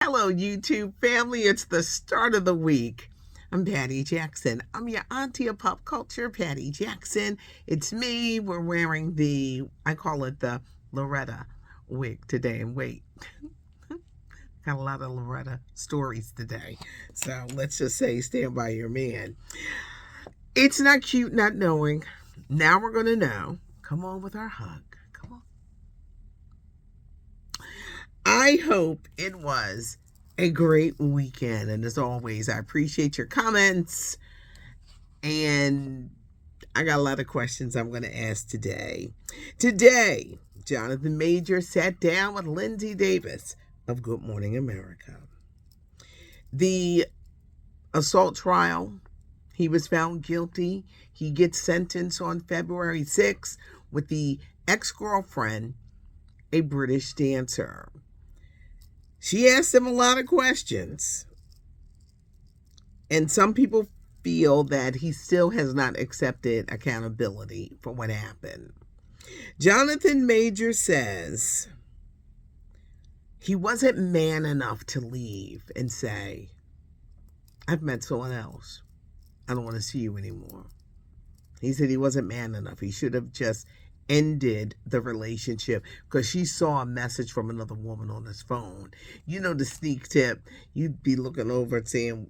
Hello, YouTube family. It's the start of the week. I'm Patty Jackson. I'm your auntie of pop culture, Patty Jackson. It's me. We're wearing I call it the Loretta wig today. And wait, got a lot of Loretta stories today. So let's just say stand by your man. It's not cute not knowing. Now we're going to know. Come on with our hug. Come on. I hope it was a great weekend. And as always, I appreciate your comments. And I got a lot of questions I'm going to ask today. Today, Jonathan Major sat down with Lindsay Davis of Good Morning America. The assault trial, he was found guilty. He gets sentenced on February 6th with the ex-girlfriend, a British dancer. She asked him a lot of questions. And some people feel that he still has not accepted accountability for what happened. Jonathan Major says he wasn't man enough to leave and say, I've met someone else. I don't want to see you anymore. He said he wasn't man enough. He should have just ended the relationship because she saw a message from another woman on his phone. You know, the sneak tip, you'd be looking over and saying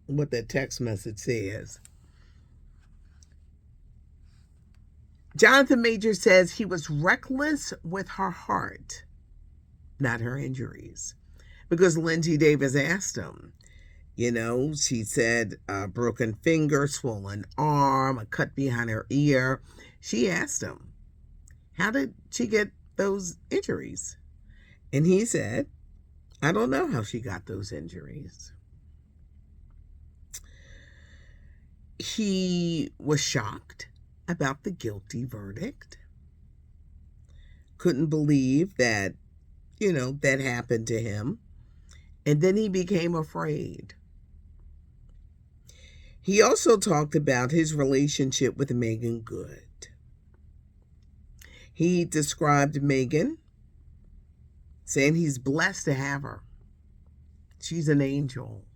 what that text message says. Jonathan Major says he was reckless with her heart, not her injuries. Because Lindsay Davis asked him, she said a broken finger, swollen arm, a cut behind her ear. She asked him, how did she get those injuries? And he said, I don't know how she got those injuries. He was shocked about the guilty verdict. Couldn't believe that, that happened to him. And then he became afraid. He also talked about his relationship with Megan Good. He described Megan, saying he's blessed to have her. She's an angel.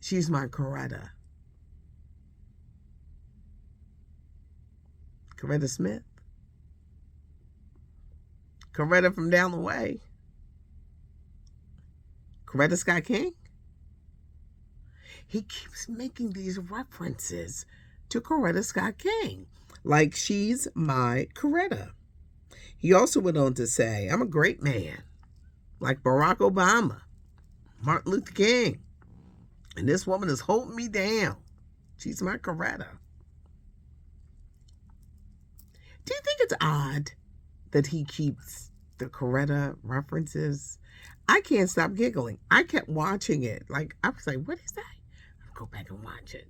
She's my Coretta. Coretta Smith. Coretta from down the way. Coretta Scott King. He keeps making these references to Coretta Scott King, like she's my Coretta. He also went on to say, I'm a great man, like Barack Obama, Martin Luther King, and this woman is holding me down. She's my Coretta. Do you think it's odd that he keeps the Coretta references? I can't stop giggling. I kept watching it. Like, I was like, what is that? I'll go back and watch it.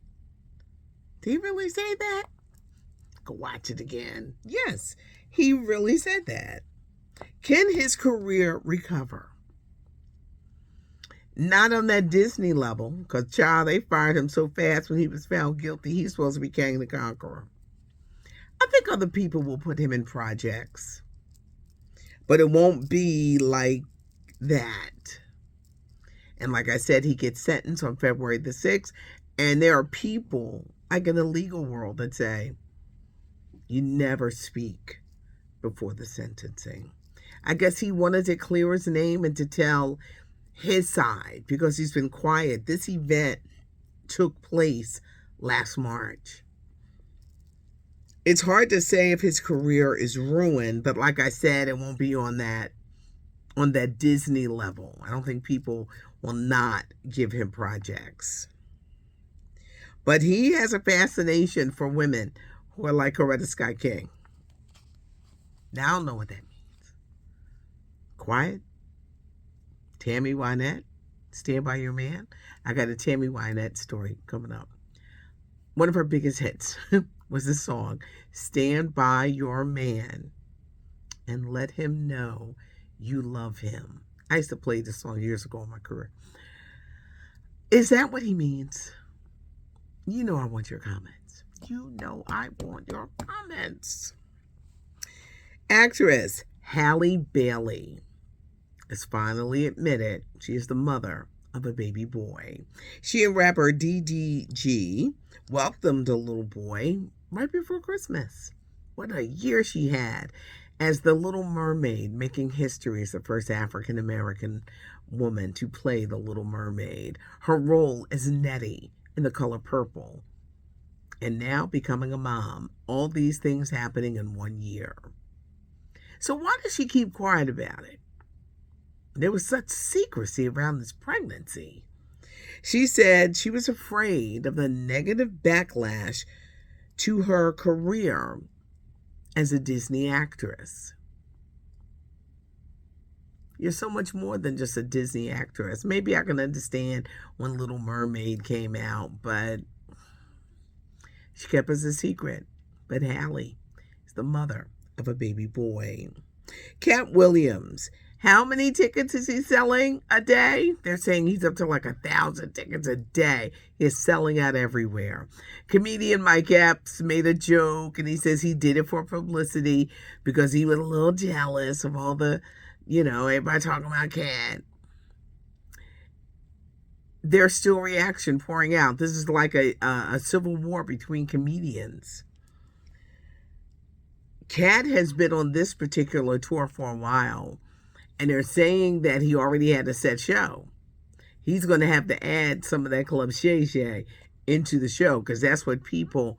Did he really say that? Go watch it again. Yes, he really said that. Can his career recover? Not on that Disney level, because, child, they fired him so fast when he was found guilty. He's supposed to be King the Conqueror. I think other people will put him in projects, but it won't be like that. And like I said, he gets sentenced on February the 6th, and there are people, like in the legal world, that say, you never speak before the sentencing. I guess he wanted to clear his name and to tell his side because he's been quiet. This event took place last March. It's hard to say if his career is ruined, but like I said, it won't be on that Disney level. I don't think people will not give him projects. But he has a fascination for women who are like Coretta Scott King. Now, I don't know what that means. Quiet? Tammy Wynette? Stand by your man? I got a Tammy Wynette story coming up. One of her biggest hits was the song, Stand By Your Man and Let Him Know You Love Him. I used to play this song years ago in my career. Is that what he means? You know I want your comments. You know I want your comments. Actress Halle Bailey has finally admitted she is the mother of a baby boy. She and rapper DDG welcomed the little boy right before Christmas. What a year she had as the Little Mermaid, making history as the first African American woman to play the Little Mermaid. Her role is Nettie in The Color Purple, and now becoming a mom. All these things happening in 1 year. So why does she keep quiet about it? There was such secrecy around this pregnancy. She said she was afraid of the negative backlash to her career as a Disney actress. You're so much more than just a Disney actress. Maybe I can understand when Little Mermaid came out, but she kept us a secret. But Hallie is the mother of a baby boy. Cat Williams, how many tickets is he selling a day? They're saying he's up to like 1,000 tickets a day. He's selling out everywhere. Comedian Mike Epps made a joke, and he says he did it for publicity because he was a little jealous of all the, everybody talking about Cat. There's still reaction pouring out. This is like a civil war between comedians. Cat has been on this particular tour for a while, and they're saying that he already had a set show. He's going to have to add some of that Club Shay Shay into the show because that's what people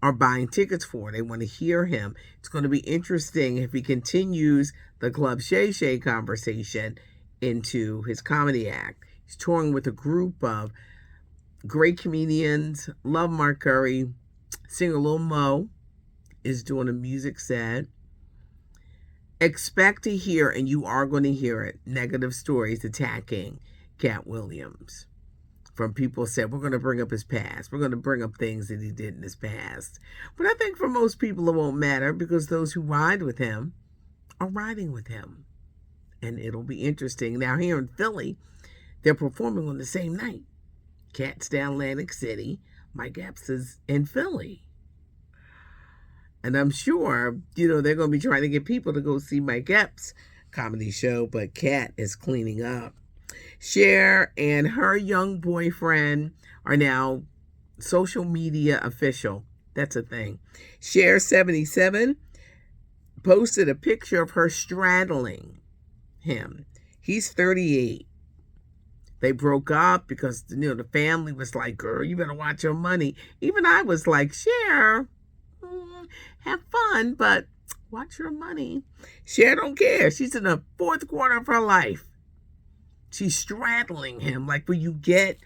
are buying tickets for. They want to hear him. It's going to be interesting if he continues the Club Shay Shay conversation into his comedy act. He's touring with a group of great comedians. Love Mark Curry. Singer Lil Mo is doing a music set. Expect to hear, and you are going to hear it, negative stories attacking Cat Williams. From people said, we're going to bring up his past. We're going to bring up things that he did in his past. But I think for most people it won't matter because those who ride with him are riding with him. And it'll be interesting. Now here in Philly, they're performing on the same night. Cat's down Atlantic City. Mike Epps is in Philly. And I'm sure, they're going to be trying to get people to go see Mike Epps' comedy show, but Cat is cleaning up. Cher and her young boyfriend are now social media official. That's a thing. Cher, 77, posted a picture of her straddling him. He's 38. They broke up because, the family was like, girl, you better watch your money. Even I was like, Cher, have fun, but watch your money. Cher don't care. She's in the fourth quarter of her life. She's straddling him, like when you get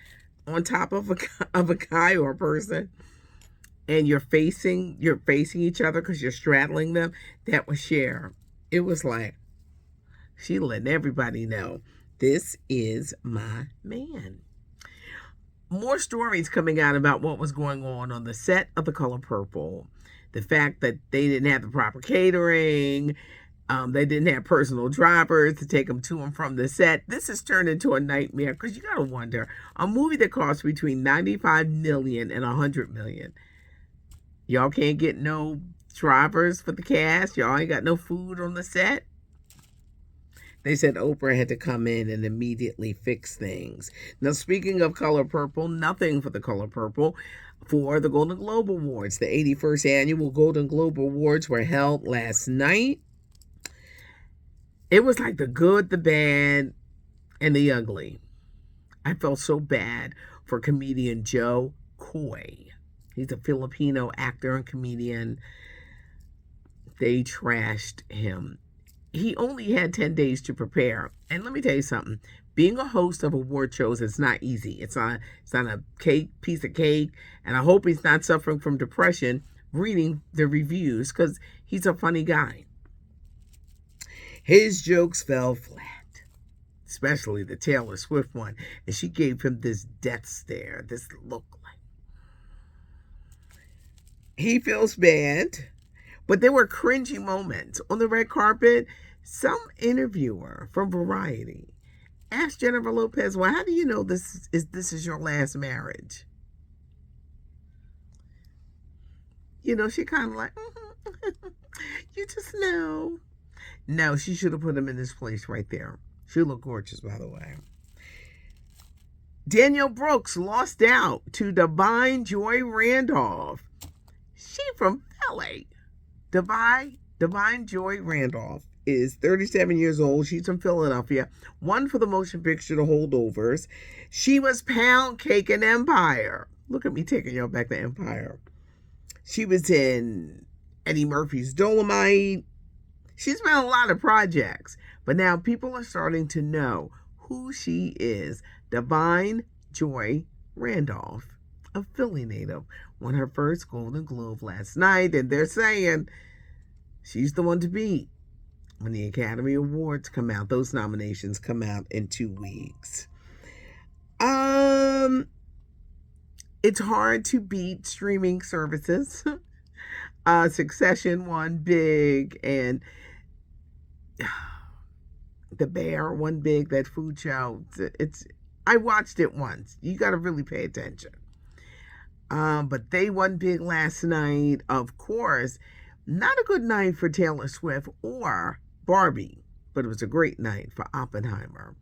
on top of a guy or a person, and you're facing each other because you're straddling them. That was Cher. It was like she letting everybody know this is my man. More stories coming out about what was going on the set of The Color Purple. The fact that they didn't have the proper catering. They didn't have personal drivers to take them to and from the set. This has turned into a nightmare because you got to wonder, a movie that costs between $95 million and $100 million. Y'all can't get no drivers for the cast. Y'all ain't got no food on the set. They said Oprah had to come in and immediately fix things. Now, speaking of Color Purple, nothing for The Color Purple for the Golden Globe Awards. The 81st annual Golden Globe Awards were held last night. It was like the good, the bad, and the ugly. I felt so bad for comedian Joe Coy. He's a Filipino actor and comedian. They trashed him. He only had 10 days to prepare. And let me tell you something. Being a host of award shows is not easy. It's not a piece of cake. And I hope he's not suffering from depression reading the reviews because he's a funny guy. His jokes fell flat, especially the Taylor Swift one. And she gave him this death stare, this look like. He feels bad, but there were cringy moments. On the red carpet, some interviewer from Variety asked Jennifer Lopez, well, how do you know this is your last marriage? She kind of like, you just know. No, she should have put him in his place right there. She looked gorgeous, by the way. Danielle Brooks lost out to Divine Joy Randolph. She from Philly. Divine Joy Randolph is 37 years old. She's from Philadelphia. Won for the motion picture The Holdovers. She was Pound Cake in Empire. Look at me taking y'all back to Empire. She was in Eddie Murphy's Dolomite. She's been in a lot of projects, but now people are starting to know who she is. Divine Joy Randolph, a Philly native, won her first Golden Globe last night, and they're saying she's the one to beat when the Academy Awards come out. Those nominations come out in 2 weeks. It's hard to beat streaming services. Succession won big, and The Bear won big, that food show. I watched it once. You got to really pay attention. But they won big last night. Of course, not a good night for Taylor Swift or Barbie, but it was a great night for Oppenheimer.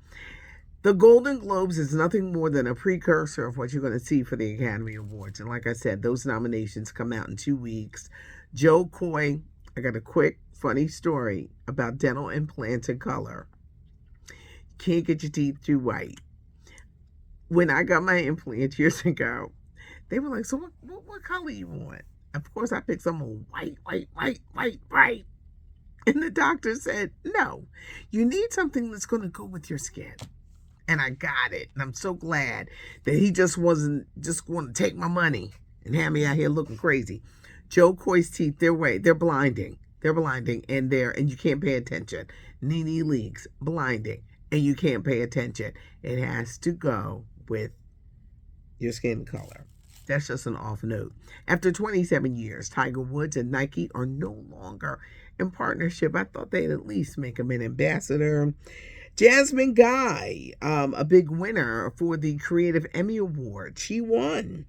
The Golden Globes is nothing more than a precursor of what you're going to see for the Academy Awards. And like I said, those nominations come out in 2 weeks. Joe Coy, I got a quick, funny story about dental implants and color. Can't get your teeth too white. When I got my implants years ago, they were like, so what color you want? Of course, I picked some white. And the doctor said, no, you need something that's going to go with your skin. And I got it. And I'm so glad that he just wasn't just going to take my money and have me out here looking crazy. Joe Coy's teeth, they're blinding. They're blinding, and you can't pay attention. Nene Leakes, blinding, and you can't pay attention. It has to go with your skin color. That's just an off note. After 27 years, Tiger Woods and Nike are no longer in partnership. I thought they'd at least make him an ambassador. Jasmine Guy, a big winner for the Creative Emmy Award. She won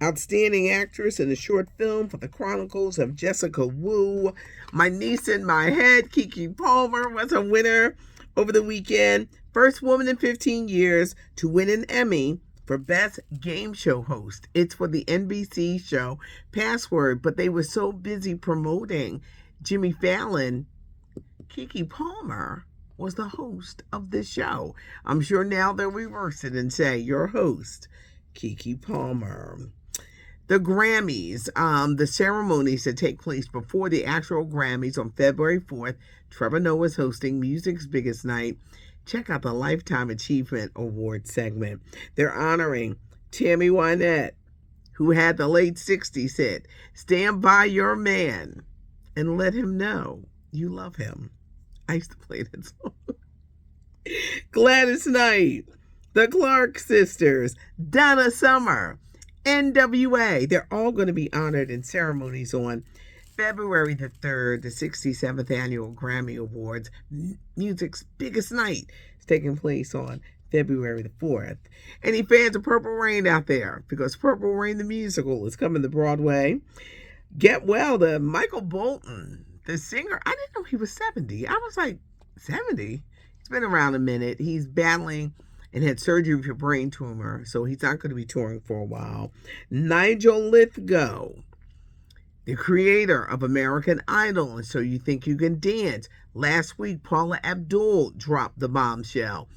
Outstanding Actress in a Short Film for The Chronicles of Jessica Wu. My Niece in My Head, Keke Palmer, was a winner over the weekend. First woman in 15 years to win an Emmy for Best Game Show Host. It's for the NBC show Password, but they were so busy promoting Jimmy Fallon. Keke Palmer was the host of the show. I'm sure now they'll reverse it and say, your host, Keke Palmer. The Grammys, the ceremonies that take place before the actual Grammys on February 4th. Trevor Noah's hosting music's biggest night. Check out the Lifetime Achievement Award segment. They're honoring Tammy Wynette, who had the late 60s hit, Stand By Your Man and Let Him Know You Love Him. I used to play that song. Gladys Knight, the Clark Sisters, Donna Summer, NWA. They're all going to be honored in ceremonies on February the 3rd, the 67th Annual Grammy Awards. Music's biggest night is taking place on February the 4th. Any fans of Purple Rain out there? Because Purple Rain the musical is coming to Broadway. Get well, the Michael Bolton, the singer. I didn't know he was 70. I was like, 70? He's been around a minute. He's battling and had surgery for a brain tumor, so he's not going to be touring for a while. Nigel Lithgow, the creator of American Idol and So You Think You Can Dance. Last week, Paula Abdul dropped the bombshell,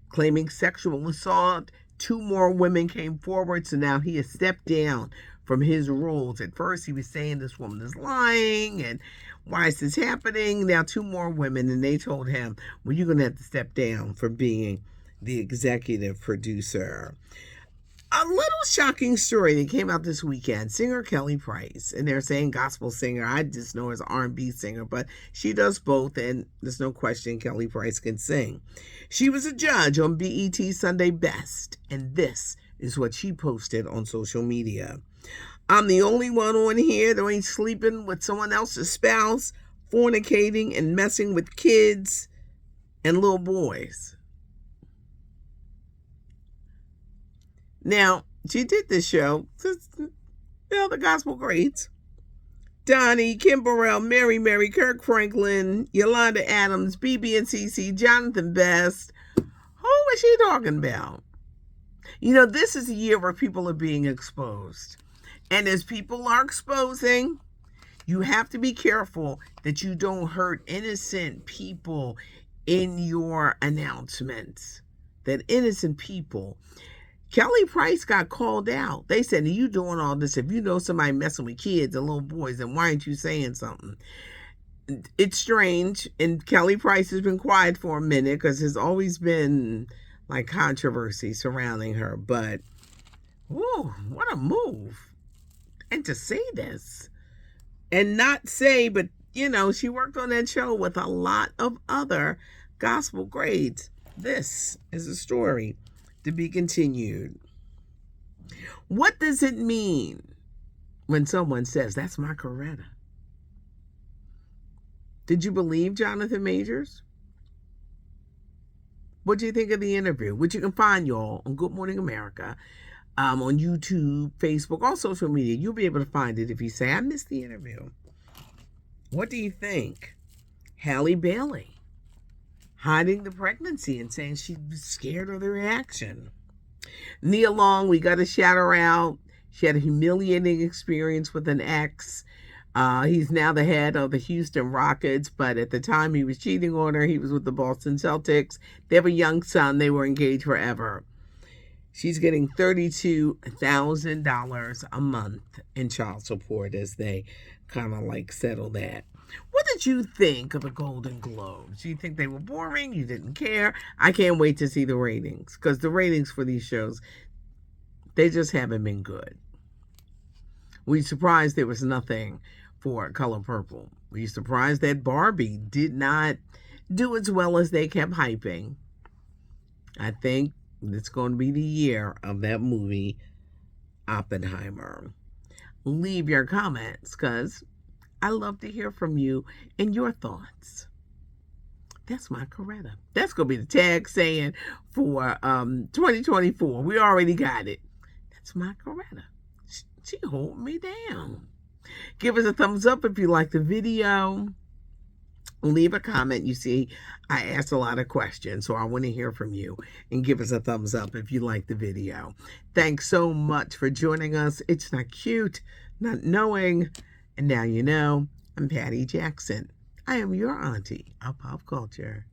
claiming sexual assault. 2 more women came forward, so now he has stepped down from his roles. At first, he was saying this woman is lying, and why is this happening? Now 2 more women, and they told him, well, you're going to have to step down from being the executive producer. A little shocking story that came out this weekend. Singer Kelly Price, and they're saying gospel singer. I just know her as R&B singer, but she does both, and there's no question Kelly Price can sing. She was a judge on BET Sunday Best, and this is what she posted on social media. I'm the only one on here that ain't sleeping with someone else's spouse, fornicating and messing with kids and little boys. Now, she did this show, the gospel greats. Donnie, Kim Burrell, Mary, Kirk Franklin, Yolanda Adams, BB and CC, Jonathan Best, was she talking about? You know, this is a year where people are being exposed. And as people are exposing, you have to be careful that you don't hurt innocent people in your announcements. That innocent people. Kelly Price got called out. They said, are you doing all this? If you know somebody messing with kids and little boys, then why aren't you saying something? It's strange. And Kelly Price has been quiet for a minute because there's always been like controversy surrounding her. But, whoa, what a move. And to say this and not say, but you know, she worked on that show with a lot of other gospel grades. This is a story to be continued. What does it mean when someone says, that's my Coretta? Did you believe Jonathan Majors? What do you think of the interview? Which you can find, y'all, on Good Morning America, on YouTube, Facebook, all social media. You'll be able to find it if you say, I missed the interview. What do you think? Halle Bailey hiding the pregnancy and saying she was scared of the reaction. Nia Long, we got to shout her out. She had a humiliating experience with an ex. He's now the head of the Houston Rockets, but at the time he was cheating on her, he was with the Boston Celtics. They have a young son. They were engaged forever. She's getting $32,000 a month in child support as they kind of like settle that. What did you think of the Golden Globes? Do you think they were boring? You didn't care? I can't wait to see the ratings, because the ratings for these shows, they just haven't been good. Were you surprised there was nothing for Color Purple? Were you surprised that Barbie did not do as well as they kept hyping? I think it's going to be the year of that movie, Oppenheimer. Leave your comments, because I love to hear from you and your thoughts. That's my Coretta. That's going to be the tag saying for 2024. We already got it. That's my Coretta. She hold me down. Give us a thumbs up if you like the video. Leave a comment. You see, I asked a lot of questions, so I want to hear from you. And give us a thumbs up if you like the video. Thanks so much for joining us. It's not cute, not knowing. And now you know, I'm Patty Jackson. I am your auntie of pop culture.